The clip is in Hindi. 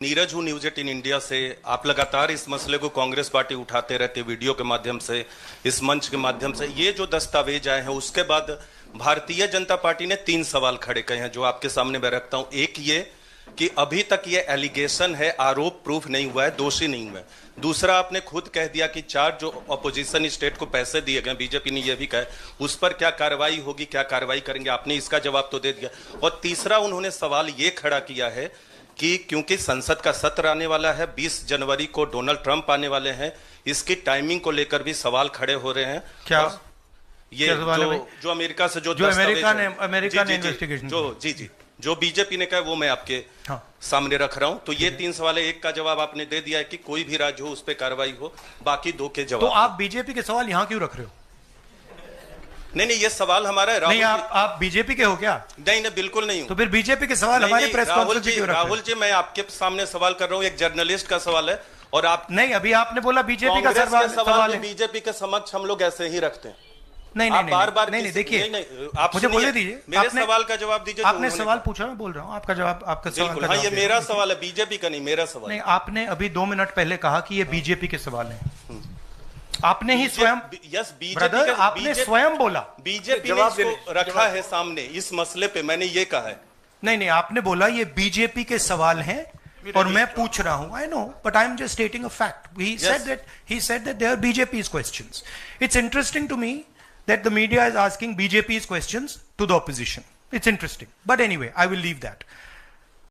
नीरज हूँ न्यूज 18 इंडिया से। आप लगातार इस मसले को कांग्रेस पार्टी उठाते रहते, वीडियो के माध्यम से, इस मंच के माध्यम से। ये जो दस्तावेज आए हैं उसके बाद भारतीय जनता पार्टी ने 3 सवाल खड़े किए हैं जो आपके सामने मैं रखता हूं। एक ये कि अभी तक ये एलिगेशन है, आरोप प्रूफ नहीं हुआ है, दोषी नहीं हुआ है। दूसरा, आपने खुद कह दिया कि 4 जो अपोजिशन स्टेट को पैसे दिए गए, बीजेपी ने यह भी कहा, उस पर क्या कार्रवाई होगी, क्या कार्रवाई करेंगे, आपने इसका जवाब तो दे दिया। और तीसरा, उन्होंने सवाल ये खड़ा किया है कि क्योंकि संसद का सत्र आने वाला है, 20 जनवरी को डोनाल्ड ट्रंप आने वाले हैं, इसकी टाइमिंग को लेकर भी सवाल खड़े हो रहे हैं। क्या ये जो अमेरिका से जो अमेरिका ने इन्वेस्टिगेशन जो बीजेपी ने कहा वो मैं आपके सामने रख रहा हूं। तो ये 3 सवाल है, एक का जवाब आपने दे दिया है कि कोई भी राज्य हो उस पर कार्रवाई हो, बाकी 2 के जवाब। तो आप बीजेपी के सवाल यहां क्यों रख रहे हो? नहीं, ये सवाल हमारा है। नहीं, आप बीजेपी के हो क्या? नहीं, बिल्कुल नहीं हूं। तो फिर बीजेपी के सवाल हमारे प्रेस कॉन्फ्रेंस में क्यों रख रहे हो? राहुल जी, मैं आपके सामने सवाल कर रहा हूं, एक जर्नलिस्ट का सवाल है। और आप नहीं, अभी आपने बोला बीजेपी का सवाल है। बीजेपी के समक्ष हम लोग ऐसे ही रखते हैं। नहीं, बार-बार नहीं, देखिए, आप मुझे बोलने दीजिए। मेरे सवाल का जवाब दीजिए। आपने सवाल पूछा, मैं बोल रहा हूं आपका जवाब, आपका सवाल का जवाब। ये मेरा सवाल है, बीजेपी का नहीं, मेरा सवाल। नहीं, आपने अभी 2 मिनट पहले कहा कि ये बीजेपी के सवाल हैं। आपने ही स्वयं, यस, ब्रदर, आपने स्वयं बोला बीजेपी ने इसको रखा है सामने, इस मसले पे मैंने ये कहा है। नहीं, आपने बोला ये बीजेपी के सवाल हैं और मैं पूछ रहा हूं। I know, but I am just stating a fact. He said that they are BJP's questions. It's interesting to me that the media is asking BJP's questions to the opposition. It's interesting. But anyway, I will leave that.